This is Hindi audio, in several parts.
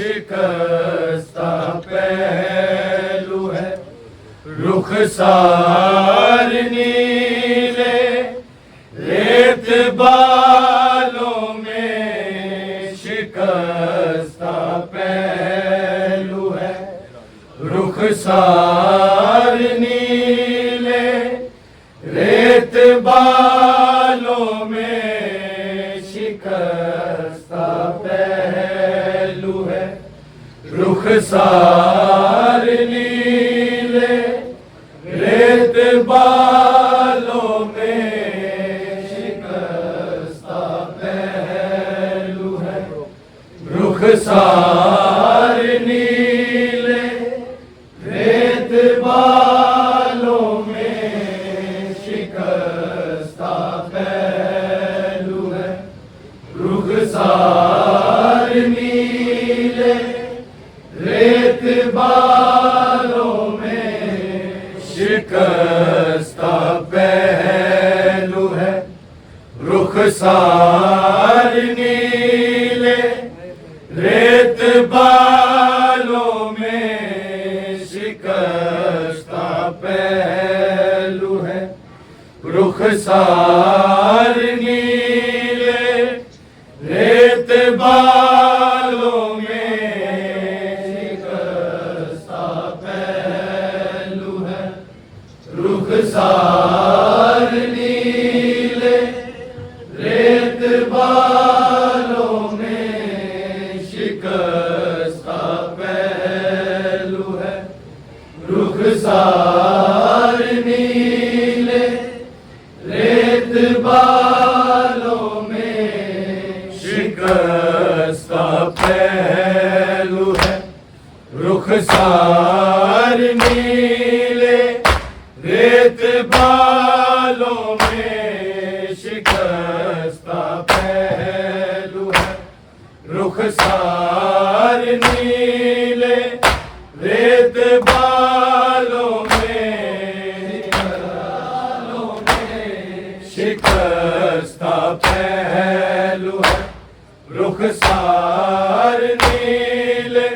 शिकस्ता पहलू है, रुखसार नीले रेत बालों में शिकस्ता पहलू है, रुखसार नीले रेत बालों में शिकस्ता पहलू है, रुखसार नीले रेत बालों में शिकस्ता पहलू है, रुखसार नीले रेत बालों में शिकस्ता पहलू है, रुखसार नीले रेत बालों में शिकस्ता पहलू है, रुखसार नीले रेत बालों में शिकस्ता पहलू है, रुखसार नीले रेत बालों में शिकस्ता पहलू है, रुखसार नीले रेत बालों में शिकस्ता पहलू है, रुखसार नीले रेत बालों में शिकस्ता पहलू है, रुखसार नीले रेत बालों में शिकस्ता पहलू है, रुखसार नीले रेत बालों में शिकस्ता पहलू है, रुखसार नीले रेत बालों में शिकस्ता पहलू है, रुखसार नीले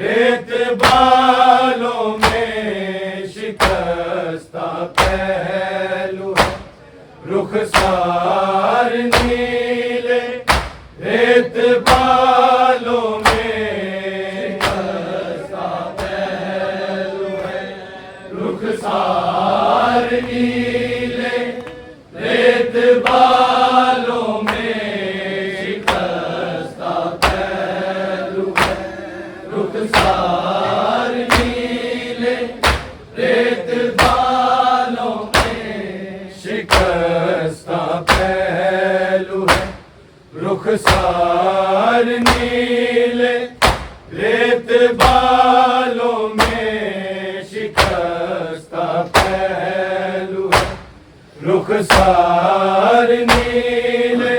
रेत बालों में शिकस्ता पहलू है, रुखसार नीले रेत बालों में शिकस्ता पहलू है, रुखसार नीले रेत बालों में शिकस्ता पहलू है, रुखसार नीले रेत बालों में शिकस्ता पहलू है, रुखसार नीले रेत बालों में शिकस्ता पहलू है, रुखसार नीले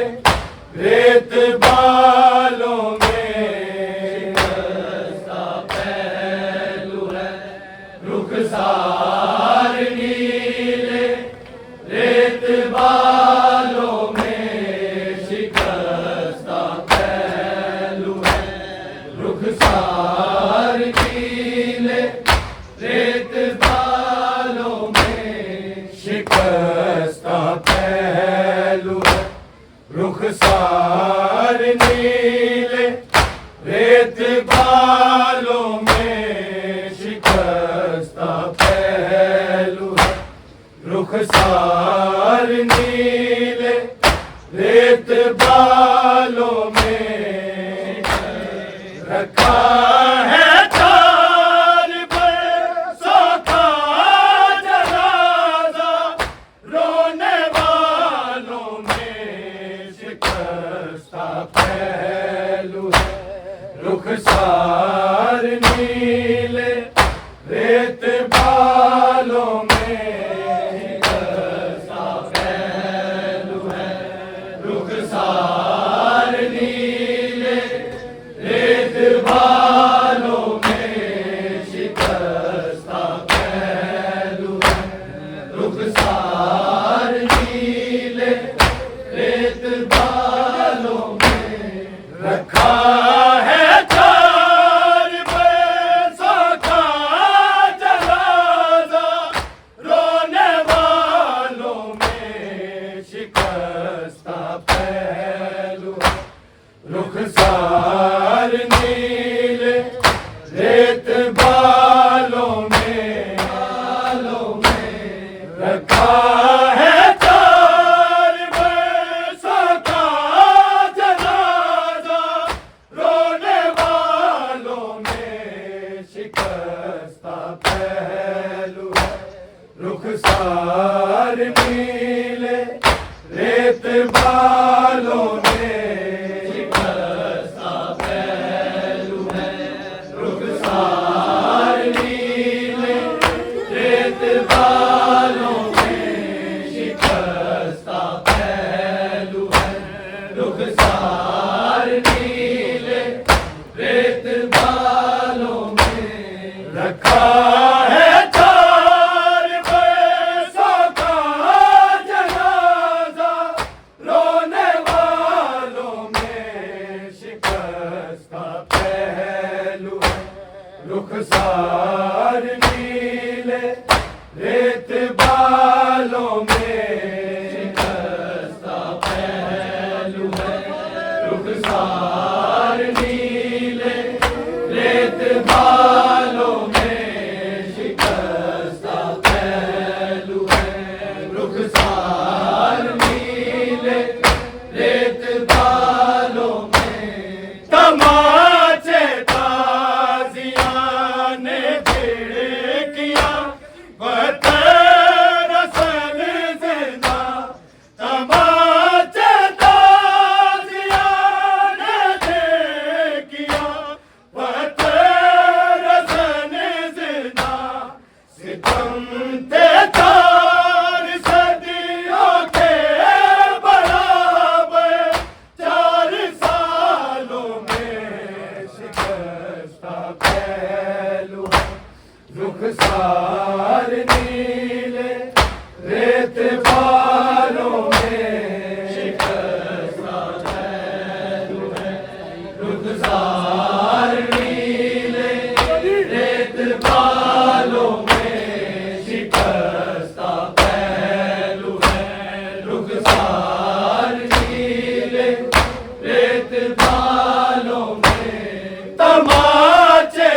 रेत बालों में शिकस्ता पहलू है, रुखसार नीले रेत बालों में शिकस्ता पहलू है, रुखसार नीले रेत बालों में शिकस्ता पहलू है, रुखसार नीले रेत बालों में रखा है तार बरसों का जनाजा, रोने वालों में शिकस्ता पहलू है, रुखसार नीले रेत बालों में शिकस्ता पहलू है, रुखसार नीले रेत बालों में शिकस्ता पहलू है, रुखसार नीले रेत बालों में रखा है रुखसार नीले रेत बालों में शिकस्ता पहलू है। रुखसार नीले रेत बालों में शिकस्ता पहलू है। रुखसार नीले रेत बालों में रखा है रुखसार नीले रेत बालों में शिकस्ता पहलू है। रुखसार नीले रेत बालों में शिकस्ता पहलू है। रुखसार नीले रेत बालों में तमाचे रुखसार नीले रेत बालों में शिकस्ता पहलू है। रुखसार नीले रेत बालों में शिकस्ता पहलू है। रुखसार नीले रेत बालों में तमाचे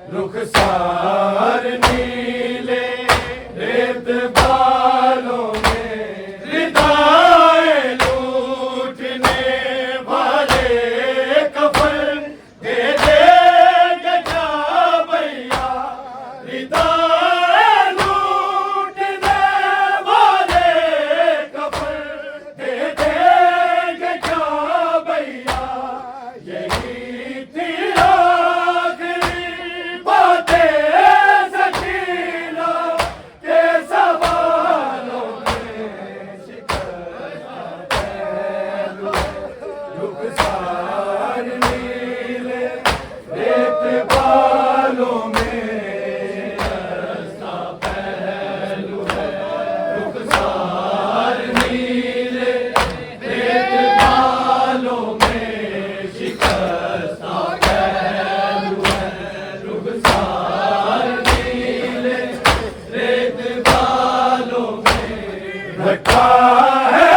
रुखसार नीले रेत बालों में रिदाए लूटने वाले कफन दे देंगे क्या भैया। रिदाए लूटने वाले कफन दे देंगे क्या भैया। यही थी रुखसार नीले रेत बालों में शिकस्ता पहलू है। रुखसार नीले रेत बालों में शिकस्ता पहलू है। रुखसार नीले रेत बालों में रखा है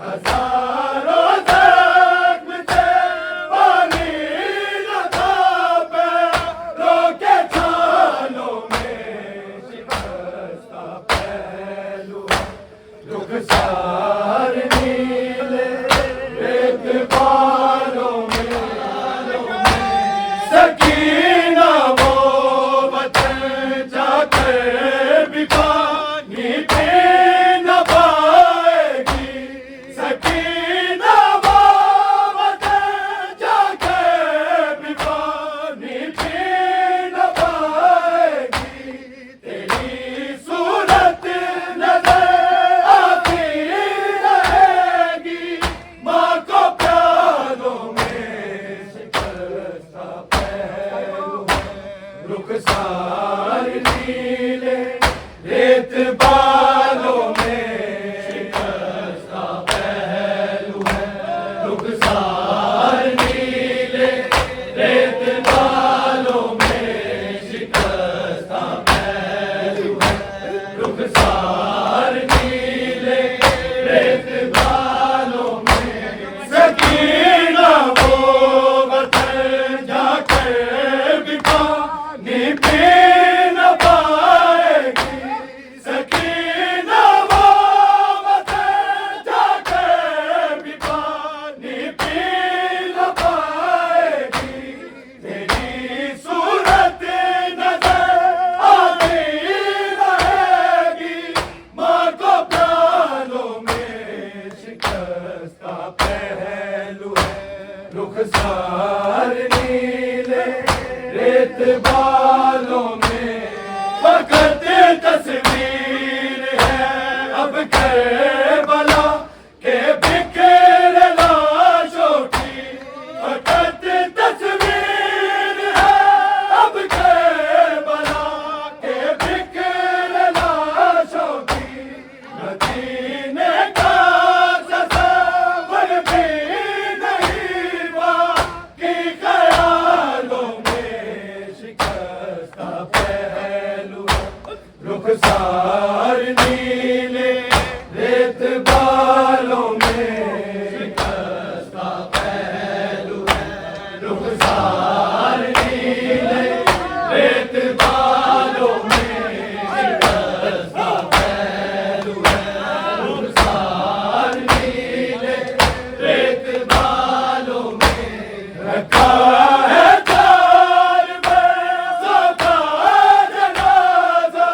हजारों जख्म थे पानी न था पैरों के छालों में शिकस्ता पहलू रुखसार नीले रेत बालों में सकीना वो वतन जाकर भी पानी पी न पाएगी सकीना वो वतन जाकर भी पानी पी न पाएगी तेरी सूरत नजर आती रहेगी माँ को प्यालों में शिकस्ता पहलू रुखसार नीले रेत बालों में शिकस्ता पहलू है रुखसार नीले रेत बालों में शिकस्ता पहलू है रुखसार नीले रेत बालों में सकीना वो वतन जाकर भी पानी पी न पाएगी सकीना वो वतन जाकर भी पानी पी न पाएगी तेरी सूरत नजर आती रहेगी माँ को प्राणों में शिकस्ता पहलू है रुखसार नीले रेत बालों में फकत तस्वीर है अब करबला के बिखरे लाशों की फकत तस्वीर है अब करबला के बिखरे लाशों की मदीने का तस्वर भी नहीं बाकी ख्यालों में शिकस्ता पहलू रुखसार नीले रेत बालों में शिकस्ता पहलू रुखसार नीले रेत बालों में शिकस्ता पहलू रुखसार नीले रेत बालों में रखा है चार बरसों का जनाजा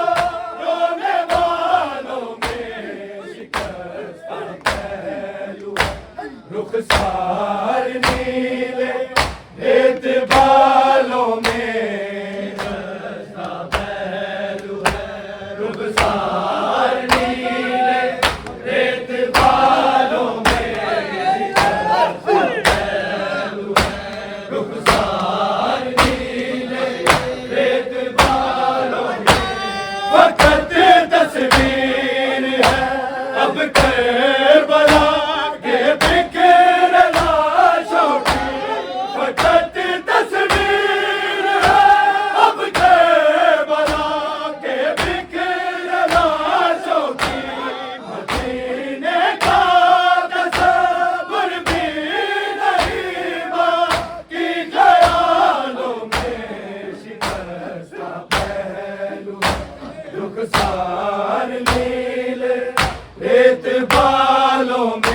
रोने वालों में शिकस्ता पहलू रुखसार नीले रेत बालों में शिकस्ता पहलू रुखसार नीले रेत बालों में शिकस्ता पहलू रुखसार नीले रेत बालों में फकत तस्वीर है अब करबला के बिखरे लाशों की फकत तस्वीर है अब करबला के बिखरे लाशों की मदीने का तस्वर भी नहीं बाकी ख्यालों में शिकस्ता पहलू रुखसार नीले रेत बालों में